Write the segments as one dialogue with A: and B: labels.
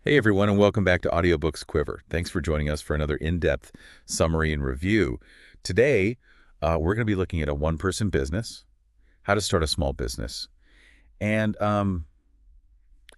A: Hey everyone, and welcome back to Audiobooks Quiver. Thanks for joining us for another in-depth summary and review. Today, we're going to be looking at a one-person business, how to start a small business. And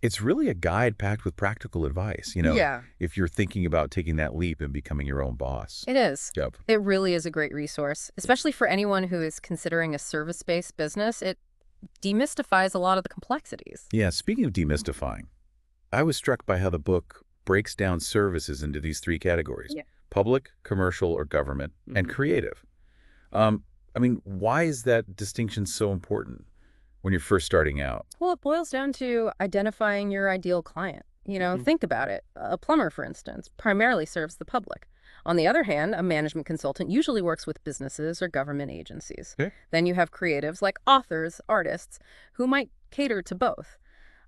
A: it's really a guide packed with practical advice,
B: Yeah,
A: if you're thinking about taking that leap and becoming your own boss.
B: it is.
A: Yep.
B: It really is a great resource, especially for anyone who is considering a service-based business. It demystifies a lot of the complexities.
A: Yeah, speaking of demystifying, I was struck by how the book breaks down services into these three categories:
B: Yeah.
A: public, commercial, or government, and creative. Why is that distinction so important when you're first starting out?
B: Well, it boils down to identifying your ideal client. Think about it. A plumber, for instance, primarily serves the public. On the other hand, a management consultant usually works with businesses or government agencies.
A: Okay.
B: Then you have creatives like authors, artists, who might cater to both.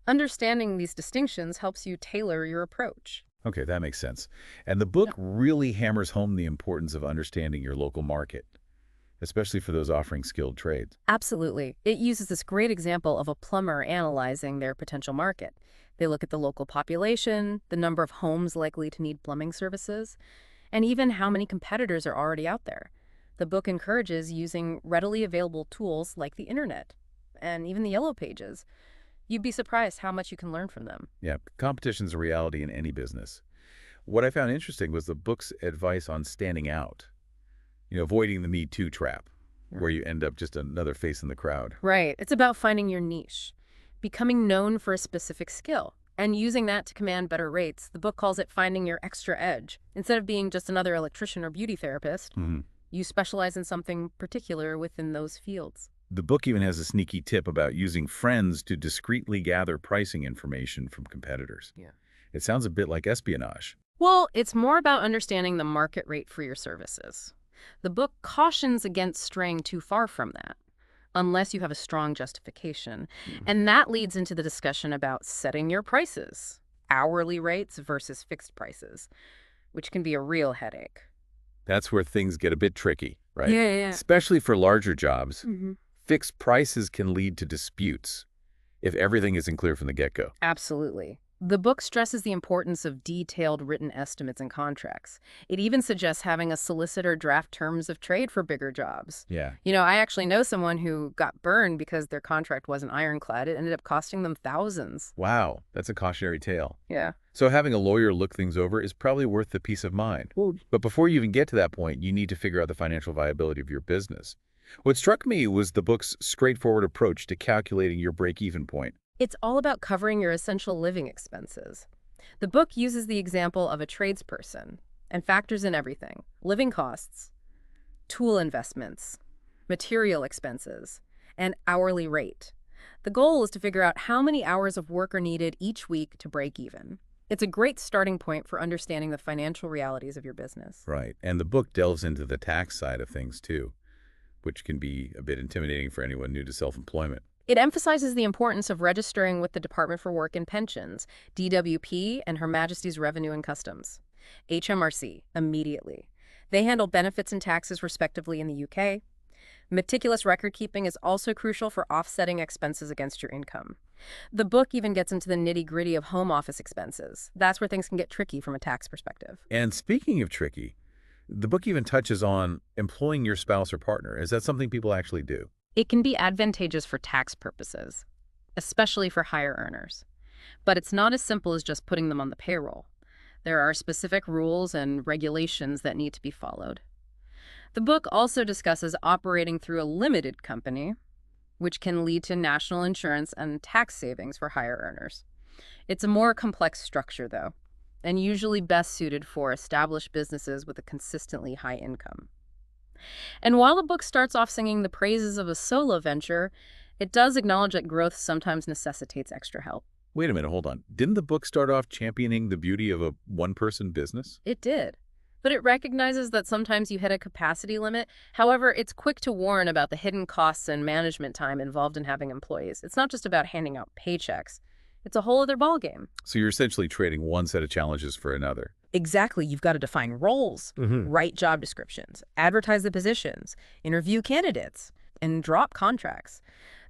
B: Understanding these distinctions helps you tailor your approach.
A: Okay, that makes sense. And the book really hammers home the importance of understanding your local market, especially for those offering skilled trades.
B: Absolutely. It uses this great example of a plumber analyzing their potential market. They look at the local population, the number of homes likely to need plumbing services, and even how many competitors are already out there. The book encourages using readily available tools like the internet and even the yellow pages. You'd be surprised how much you can learn from them.
A: Yeah, competition's a reality in any business. What I found interesting was the book's advice on standing out, avoiding the Me Too trap, where you end up just another face in the crowd.
B: Right. It's about finding your niche, becoming known for a specific skill, and using that to command better rates. The book calls it finding your extra edge. Instead of being just another electrician or beauty therapist, you specialize in something particular within those fields.
A: The book even has a sneaky tip about using friends to discreetly gather pricing information from competitors.
B: Yeah.
A: It sounds a bit like espionage.
B: Well, it's more about understanding the market rate for your services. The book cautions against straying too far from that, unless you have a strong justification. And that leads into the discussion about setting your prices, hourly rates versus fixed prices, which can be a real headache.
A: That's where things get a bit tricky, right?
B: Yeah.
A: Especially for larger jobs.
B: Mm-hmm.
A: Fixed prices can lead to disputes if everything isn't clear from the get-go.
B: Absolutely. The book stresses the importance of detailed written estimates and contracts. It even suggests having a solicitor draft terms of trade for bigger jobs.
A: Yeah.
B: I actually know someone who got burned because their contract wasn't ironclad. It ended up costing them thousands.
A: Wow, that's a cautionary tale.
B: Yeah.
A: So having a lawyer look things over is probably worth the peace of mind. But before you even get to that point, you need to figure out the financial viability of your business. What struck me was the book's straightforward approach to calculating your break-even point.
B: It's all about covering your essential living expenses. The book uses the example of a tradesperson and factors in everything: living costs, tool investments, material expenses, and hourly rate. The goal is to figure out how many hours of work are needed each week to break even. It's a great starting point for understanding the financial realities of your business.
A: Right. And the book delves into the tax side of things, too, which can be a bit intimidating for anyone new to self-employment.
B: It emphasizes the importance of registering with the Department for Work and Pensions, DWP, and Her Majesty's Revenue and Customs, HMRC, immediately. They handle benefits and taxes respectively in the UK. Meticulous record-keeping is also crucial for offsetting expenses against your income. The book even gets into the nitty-gritty of home office expenses. That's where things can get tricky from a tax perspective.
A: And speaking of tricky, the book even touches on employing your spouse or partner. Is that something people actually do?
B: It can be advantageous for tax purposes, especially for higher earners. But it's not as simple as just putting them on the payroll. There are specific rules and regulations that need to be followed. The book also discusses operating through a limited company, which can lead to national insurance and tax savings for higher earners. It's a more complex structure, though, and usually best suited for established businesses with a consistently high income. And while the book starts off singing the praises of a solo venture, it does acknowledge that growth sometimes necessitates extra help.
A: Wait a minute, hold on. Didn't the book start off championing the beauty of a one-person business?
B: It did. But it recognizes that sometimes you hit a capacity limit. However, it's quick to warn about the hidden costs and management time involved in having employees. It's not just about handing out paychecks. It's a whole other ballgame.
A: So you're essentially trading one set of challenges for another.
B: Exactly. You've got to define roles, write job descriptions, advertise the positions, interview candidates, and drop contracts.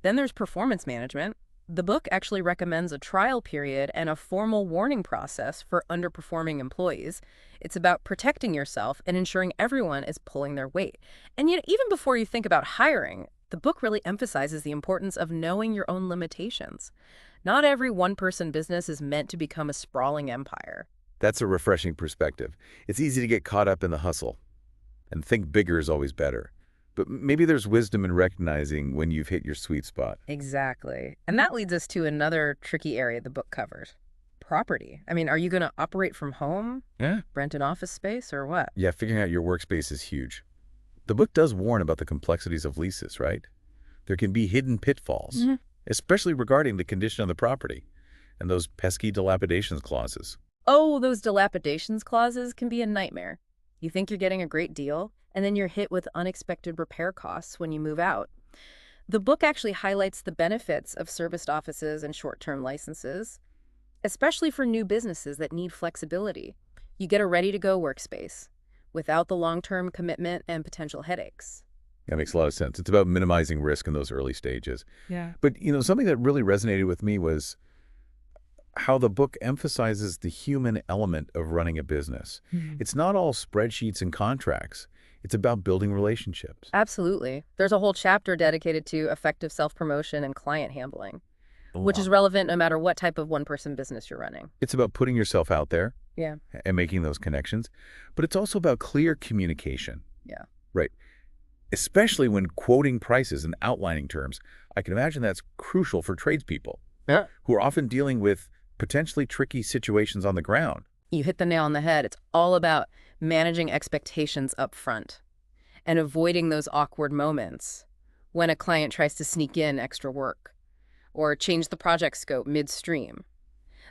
B: Then there's performance management. The book actually recommends a trial period and a formal warning process for underperforming employees. It's about protecting yourself and ensuring everyone is pulling their weight. And yet, even before you think about hiring, the book really emphasizes the importance of knowing your own limitations. Not every one-person business is meant to become a sprawling empire.
A: That's a refreshing perspective. It's easy to get caught up in the hustle, and think bigger is always better. But maybe there's wisdom in recognizing when you've hit your sweet spot.
B: Exactly. And that leads us to another tricky area the book covers. Property. I mean, are you going to operate from home,
A: Yeah?
B: rent an office space, or what?
A: Yeah, figuring out your workspace is huge. The book does warn about the complexities of leases, right? There can be hidden pitfalls, especially regarding the condition of the property and those pesky dilapidations clauses.
B: Oh, those dilapidations clauses can be a nightmare. You think you're getting a great deal, and then you're hit with unexpected repair costs when you move out. The book actually highlights the benefits of serviced offices and short-term licenses, especially for new businesses that need flexibility. You get a ready-to-go workspace without the long-term commitment and potential headaches.
A: That makes a lot of sense. It's about minimizing risk in those early stages.
B: Yeah.
A: But, something that really resonated with me was how the book emphasizes the human element of running a business. It's not all spreadsheets and contracts. It's about building relationships.
B: Absolutely. There's a whole chapter dedicated to effective self-promotion and client handling, which is
A: Wow.
B: relevant no matter what type of one-person business you're running.
A: It's about putting yourself out there
B: Yeah.
A: and making those connections. But it's also about clear communication.
B: Yeah.
A: Right. Especially when quoting prices and outlining terms. I can imagine that's crucial for tradespeople
B: Yeah.
A: who are often dealing with potentially tricky situations on the ground.
B: You hit the nail on the head. It's all about managing expectations up front and avoiding those awkward moments when a client tries to sneak in extra work or change the project scope midstream.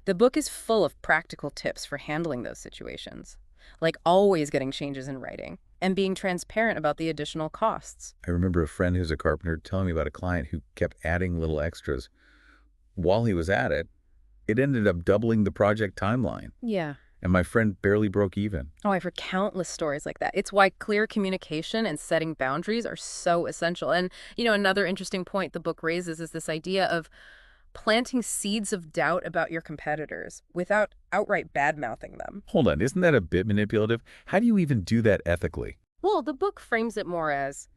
B: The book is full of practical tips for handling those situations, like always getting changes in writing and being transparent about the additional costs.
A: I remember a friend who's a carpenter telling me about a client who kept adding little extras. While he was at it, it ended up doubling the project timeline,
B: Yeah.
A: and my friend barely broke even.
B: Oh, I've heard countless stories like that. It's why clear communication and setting boundaries are so essential. And, another interesting point the book raises is this idea of planting seeds of doubt about your competitors without outright bad-mouthing them.
A: Hold on, isn't that a bit manipulative? How do you even do that ethically?
B: Well, the book frames it more as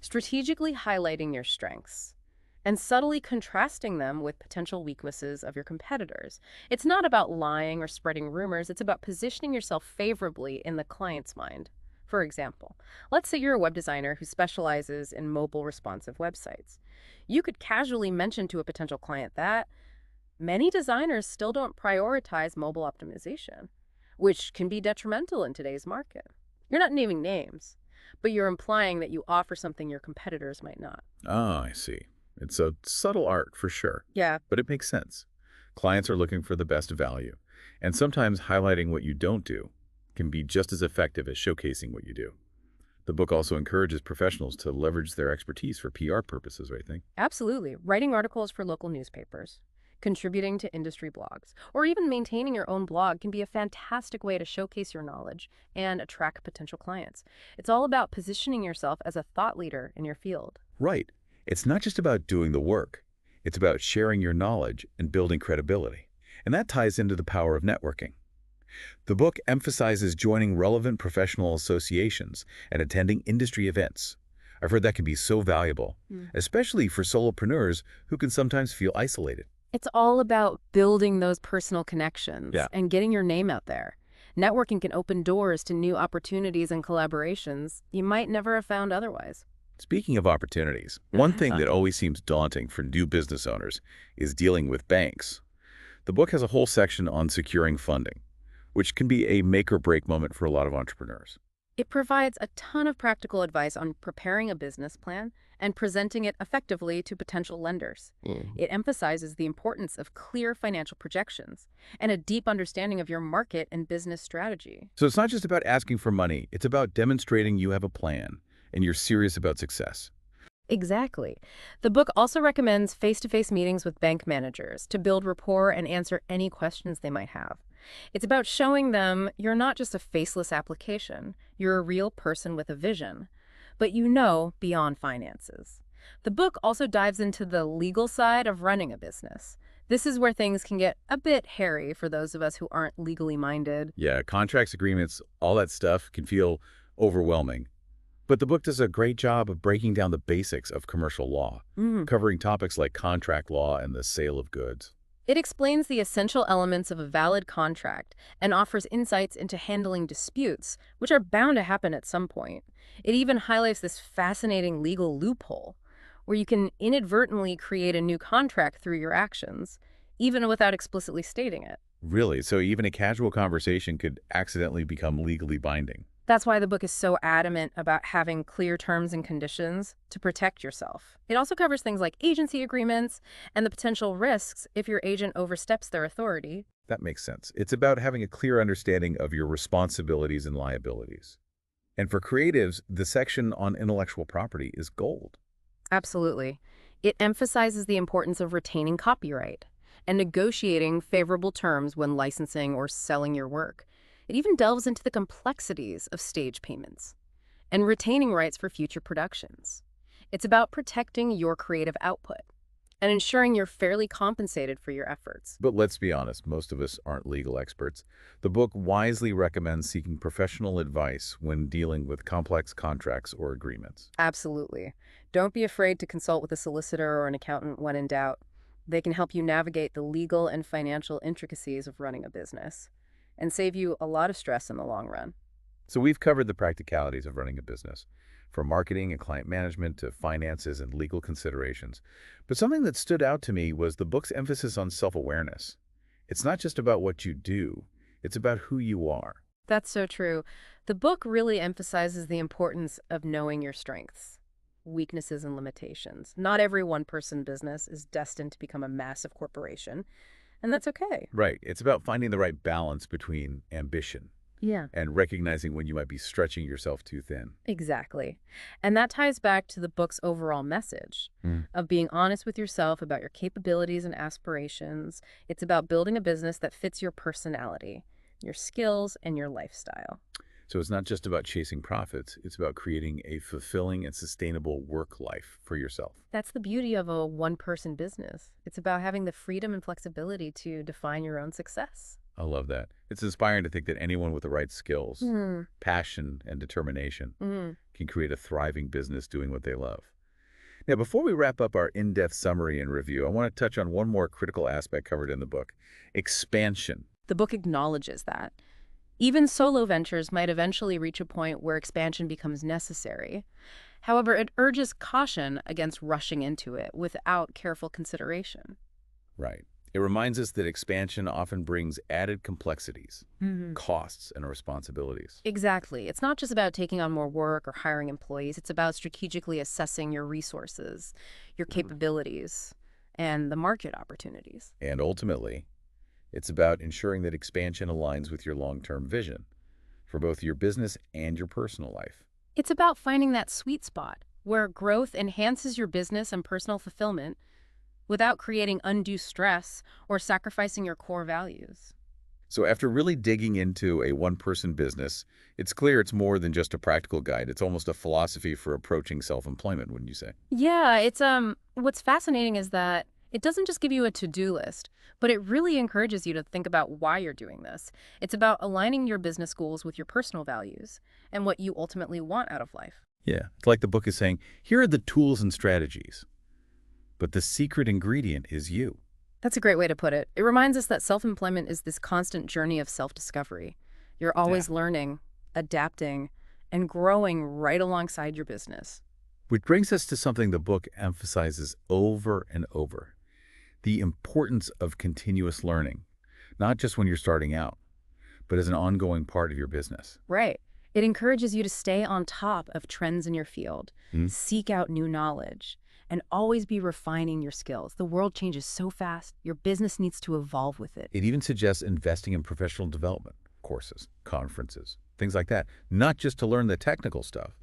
B: strategically highlighting your strengths and subtly contrasting them with potential weaknesses of your competitors. It's not about lying or spreading rumors. It's about positioning yourself favorably in the client's mind. For example, let's say you're a web designer who specializes in mobile responsive websites. You could casually mention to a potential client that many designers still don't prioritize mobile optimization, which can be detrimental in today's market. You're not naming names, but you're implying that you offer something your competitors might not.
A: Ah, I see. It's a subtle art for sure,
B: Yeah.
A: but it makes sense. Clients are looking for the best value, and sometimes highlighting what you don't do can be just as effective as showcasing what you do. The book also encourages professionals to leverage their expertise for PR purposes, I think.
B: Absolutely. Writing articles for local newspapers, contributing to industry blogs, or even maintaining your own blog can be a fantastic way to showcase your knowledge and attract potential clients. It's all about positioning yourself as a thought leader in your field.
A: Right. It's not just about doing the work. It's about sharing your knowledge and building credibility. And that ties into the power of networking. The book emphasizes joining relevant professional associations and attending industry events. I've heard that can be so valuable, especially for solopreneurs who can sometimes feel isolated.
B: It's all about building those personal connections
A: Yeah.
B: and getting your name out there. Networking can open doors to new opportunities and collaborations you might never have found otherwise.
A: Speaking of opportunities, one thing that always seems daunting for new business owners is dealing with banks. The book has a whole section on securing funding, which can be a make-or-break moment for a lot of entrepreneurs.
B: It provides a ton of practical advice on preparing a business plan and presenting it effectively to potential lenders. It emphasizes the importance of clear financial projections and a deep understanding of your market and business strategy.
A: So it's not just about asking for money, it's about demonstrating you have a plan and you're serious about success.
B: Exactly. The book also recommends face-to-face meetings with bank managers to build rapport and answer any questions they might have. It's about showing them you're not just a faceless application, you're a real person with a vision, but beyond finances. The book also dives into the legal side of running a business. This is where things can get a bit hairy for those of us who aren't legally minded.
A: Yeah, contracts, agreements, all that stuff can feel overwhelming. But the book does a great job of breaking down the basics of commercial law,
B: Mm.
A: covering topics like contract law and the sale of goods.
B: It explains the essential elements of a valid contract and offers insights into handling disputes, which are bound to happen at some point. It even highlights this fascinating legal loophole where you can inadvertently create a new contract through your actions, even without explicitly stating it.
A: Really, so even a casual conversation could accidentally become legally binding.
B: That's why the book is so adamant about having clear terms and conditions to protect yourself. It also covers things like agency agreements and the potential risks if your agent oversteps their authority.
A: That makes sense. It's about having a clear understanding of your responsibilities and liabilities. And for creatives, the section on intellectual property is gold.
B: Absolutely. It emphasizes the importance of retaining copyright and negotiating favorable terms when licensing or selling your work. It even delves into the complexities of stage payments and retaining rights for future productions. It's about protecting your creative output and ensuring you're fairly compensated for your efforts.
A: But let's be honest, most of us aren't legal experts. The book wisely recommends seeking professional advice when dealing with complex contracts or agreements.
B: Absolutely. Don't be afraid to consult with a solicitor or an accountant when in doubt. They can help you navigate the legal and financial intricacies of running a business and save you a lot of stress in the long run.
A: So we've covered the practicalities of running a business, from marketing and client management to finances and legal considerations. But something that stood out to me was the book's emphasis on self-awareness. It's not just about what you do, it's about who you are.
B: That's so true. The book really emphasizes the importance of knowing your strengths, weaknesses, and limitations. Not every one-person business is destined to become a massive corporation, and that's okay.
A: Right. It's about finding the right balance between ambition
B: Yeah.
A: and recognizing when you might be stretching yourself too thin.
B: Exactly. And that ties back to the book's overall message of being honest with yourself about your capabilities and aspirations. It's about building a business that fits your personality, your skills, and your lifestyle.
A: So it's not just about chasing profits, it's about creating a fulfilling and sustainable work life for yourself.
B: That's the beauty of a one-person business. It's about having the freedom and flexibility to define your own success.
A: I love that. It's inspiring to think that anyone with the right skills,
B: Mm.
A: passion, and determination
B: Mm.
A: can create a thriving business doing what they love. Now, before we wrap up our in-depth summary and review, I want to touch on one more critical aspect covered in the book: expansion.
B: The book acknowledges that. Even solo ventures might eventually reach a point where expansion becomes necessary. However, it urges caution against rushing into it without careful consideration.
A: Right. It reminds us that expansion often brings added complexities, costs, and responsibilities.
B: Exactly. It's not just about taking on more work or hiring employees. It's about strategically assessing your resources, your capabilities, and the market opportunities.
A: And ultimately, it's about ensuring that expansion aligns with your long-term vision for both your business and your personal life.
B: It's about finding that sweet spot where growth enhances your business and personal fulfillment without creating undue stress or sacrificing your core values.
A: So after really digging into a one-person business, it's clear it's more than just a practical guide. It's almost a philosophy for approaching self-employment, wouldn't you say?
B: Yeah, it's what's fascinating is that it doesn't just give you a to-do list, but it really encourages you to think about why you're doing this. It's about aligning your business goals with your personal values and what you ultimately want out of life.
A: Yeah, it's like the book is saying, here are the tools and strategies, but the secret ingredient is you.
B: That's a great way to put it. It reminds us that self-employment is this constant journey of self-discovery. You're always learning, adapting, and growing right alongside your business.
A: Which brings us to something the book emphasizes over and over: the importance of continuous learning, not just when you're starting out, but as an ongoing part of your business.
B: Right. It encourages you to stay on top of trends in your field, seek out new knowledge, and always be refining your skills. The world changes so fast, your business needs to evolve with it.
A: It even suggests investing in professional development, courses, conferences, things like that, not just to learn the technical stuff,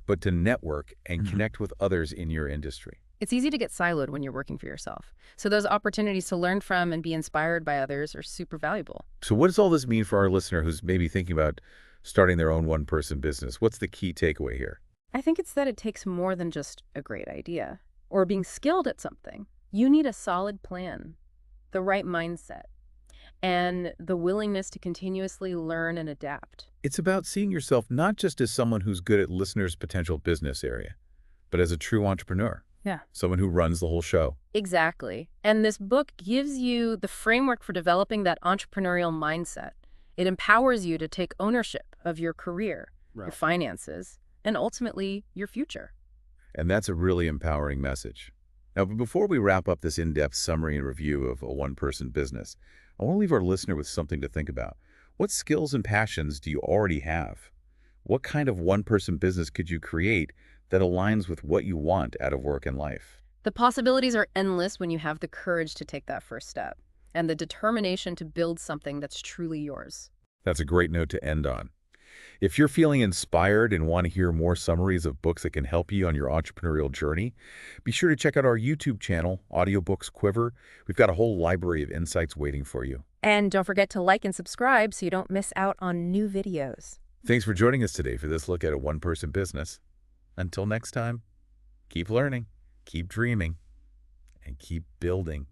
A: but to network and connect with others in your industry.
B: It's easy to get siloed when you're working for yourself. So those opportunities to learn from and be inspired by others are super valuable.
A: So what does all this mean for our listener who's maybe thinking about starting their own one-person business? What's the key takeaway here?
B: I think it's that it takes more than just a great idea or being skilled at something. You need a solid plan, the right mindset, and the willingness to continuously learn and adapt.
A: It's about seeing yourself not just as someone who's good at listeners' potential business area, but as a true entrepreneur,
B: Yeah.
A: someone who runs the whole show.
B: Exactly. And this book gives you the framework for developing that entrepreneurial mindset. It empowers you to take ownership of your career, your finances, and ultimately your future.
A: And that's a really empowering message. Now, but before we wrap up this in-depth summary and review of a one-person business, I want to leave our listener with something to think about. What skills and passions do you already have? What kind of one-person business could you create that aligns with what you want out of work and life?
B: The possibilities are endless when you have the courage to take that first step and the determination to build something that's truly yours.
A: That's a great note to end on. If you're feeling inspired and want to hear more summaries of books that can help you on your entrepreneurial journey, be sure to check out our YouTube channel, Audiobooks Quiver. We've got a whole library of insights waiting for you.
B: And don't forget to like and subscribe so you don't miss out on new videos.
A: Thanks for joining us today for this look at a one-person business. Until next time, keep learning, keep dreaming, and keep building.